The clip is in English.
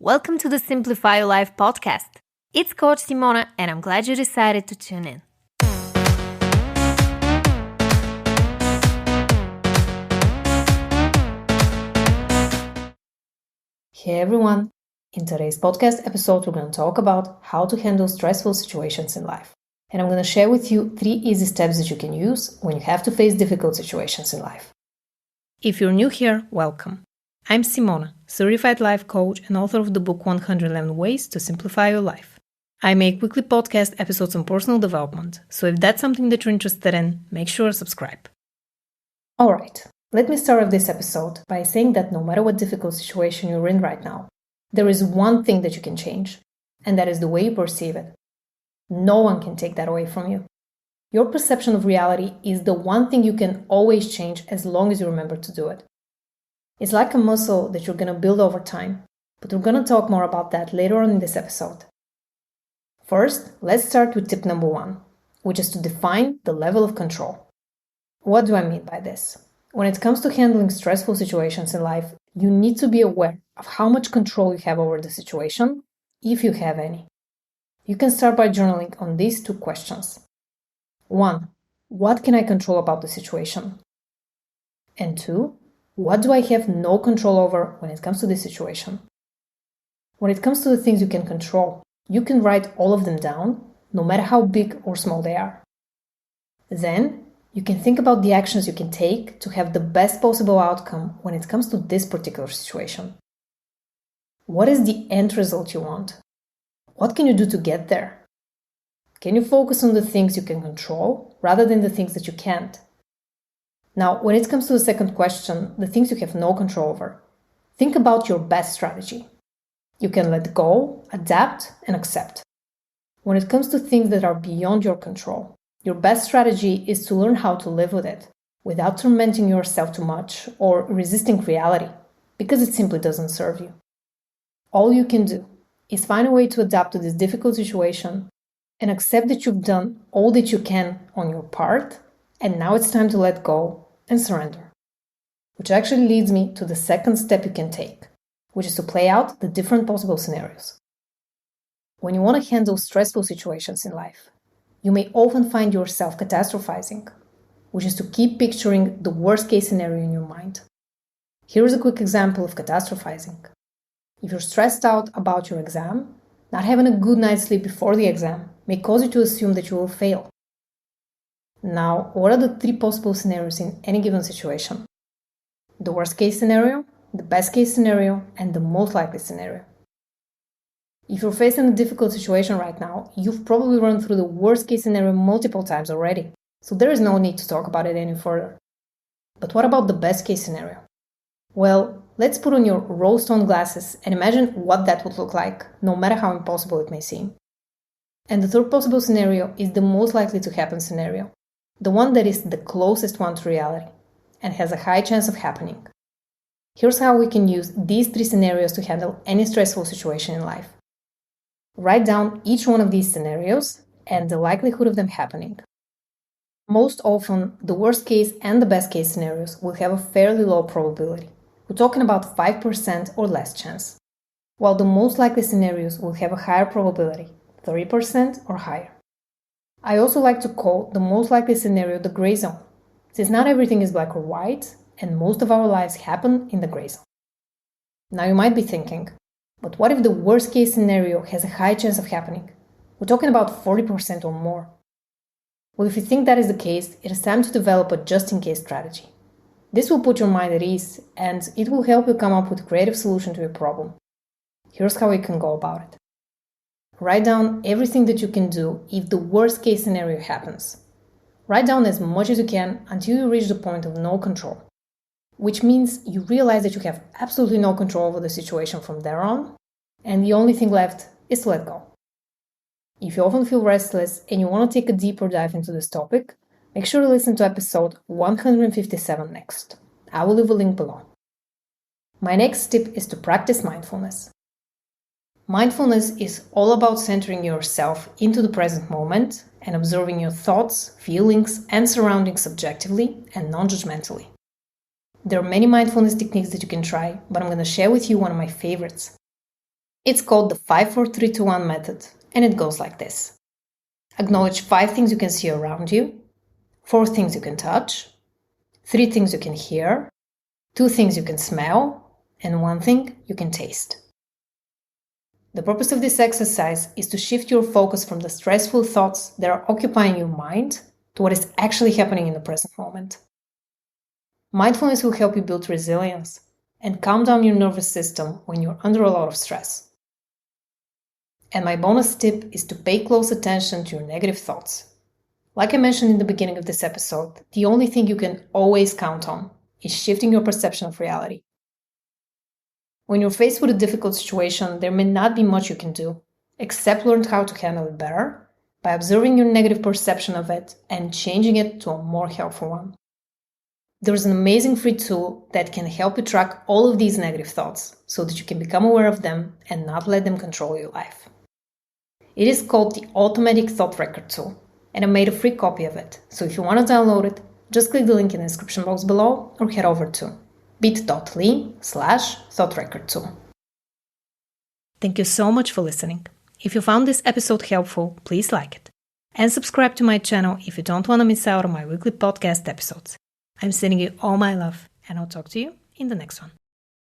Welcome to the Simplify Your Life podcast. It's Coach Simona, and I'm glad you decided to tune in. Hey everyone! In today's podcast episode, we're going to talk about how to handle stressful situations in life. And I'm going to share with you 3 easy steps that you can use when you have to face difficult situations in life. If you're new here, welcome. I'm Simona, certified life coach and author of the book 111 Ways to Simplify Your Life. I make weekly podcast episodes on personal development, so if that's something that you're interested in, make sure to subscribe. Alright, let me start off this episode by saying that no matter what difficult situation you're in right now, there is one thing that you can change, and that is the way you perceive it. No one can take that away from you. Your perception of reality is the one thing you can always change as long as you remember to do it. It's like a muscle that you're going to build over time, but we're going to talk more about that later on in this episode. First, let's start with tip number 1, which is to define the level of control. What do I mean by this? When it comes to handling stressful situations in life, you need to be aware of how much control you have over the situation, if you have any. You can start by journaling on these 2 questions. 1. What can I control about the situation? And 2. What do I have no control over when it comes to this situation? When it comes to the things you can control, you can write all of them down, no matter how big or small they are. Then, you can think about the actions you can take to have the best possible outcome when it comes to this particular situation. What is the end result you want? What can you do to get there? Can you focus on the things you can control rather than the things that you can't? Now, when it comes to the second question, the things you have no control over, think about your best strategy. You can let go, adapt, and accept. When it comes to things that are beyond your control, your best strategy is to learn how to live with it without tormenting yourself too much or resisting reality, because it simply doesn't serve you. All you can do is find a way to adapt to this difficult situation and accept that you've done all that you can on your part, and now it's time to let go and surrender. Which actually leads me to the second step you can take, which is to play out the different possible scenarios. When you want to handle stressful situations in life, you may often find yourself catastrophizing, which is to keep picturing the worst case scenario in your mind. Here is a quick example of catastrophizing. If you're stressed out about your exam, not having a good night's sleep before the exam may cause you to assume that you will fail. Now, what are the 3 possible scenarios in any given situation? The worst case scenario, the best case scenario, and the most likely scenario. If you're facing a difficult situation right now, you've probably run through the worst case scenario multiple times already, so there is no need to talk about it any further. But what about the best case scenario? Well, let's put on your rose-tinted glasses and imagine what that would look like, no matter how impossible it may seem. And the third possible scenario is the most likely to happen scenario, the one that is the closest one to reality and has a high chance of happening. Here's how we can use these 3 scenarios to handle any stressful situation in life. Write down each one of these scenarios and the likelihood of them happening. Most often, the worst case and the best case scenarios will have a fairly low probability. We're talking about 5% or less chance, while the most likely scenarios will have a higher probability, 30% or higher. I also like to call the most likely scenario the gray zone, since not everything is black or white, and most of our lives happen in the gray zone. Now you might be thinking, but what if the worst case scenario has a high chance of happening? We're talking about 40% or more. Well, if you think that is the case, it is time to develop a just-in-case strategy. This will put your mind at ease, and it will help you come up with a creative solution to your problem. Here's how you can go about it. Write down everything that you can do if the worst case scenario happens. Write down as much as you can until you reach the point of no control, which means you realize that you have absolutely no control over the situation from there on, and the only thing left is to let go. If you often feel restless and you want to take a deeper dive into this topic, make sure to listen to episode 157 next. I will leave a link below. My next tip is to practice mindfulness. Mindfulness is all about centering yourself into the present moment and observing your thoughts, feelings, and surroundings subjectively and non-judgmentally. There are many mindfulness techniques that you can try, but I'm going to share with you one of my favorites. It's called the 5 4 3 2 1 method, and it goes like this. Acknowledge 5 things you can see around you, 4 things you can touch, 3 things you can hear, 2 things you can smell, and 1 thing you can taste. The purpose of this exercise is to shift your focus from the stressful thoughts that are occupying your mind to what is actually happening in the present moment. Mindfulness will help you build resilience and calm down your nervous system when you're under a lot of stress. And my bonus tip is to pay close attention to your negative thoughts. Like I mentioned in the beginning of this episode, the only thing you can always count on is shifting your perception of reality. When you're faced with a difficult situation, there may not be much you can do, except learn how to handle it better by observing your negative perception of it and changing it to a more helpful one. There's an amazing free tool that can help you track all of these negative thoughts so that you can become aware of them and not let them control your life. It is called the Automatic Thought Record tool, and I made a free copy of it. So if you want to download it, just click the link in the description box below or head over to bit.ly/thoughtrecordtool. Thank you so much for listening. If you found this episode helpful, please like it. And subscribe to my channel if you don't want to miss out on my weekly podcast episodes. I'm sending you all my love, and I'll talk to you in the next one.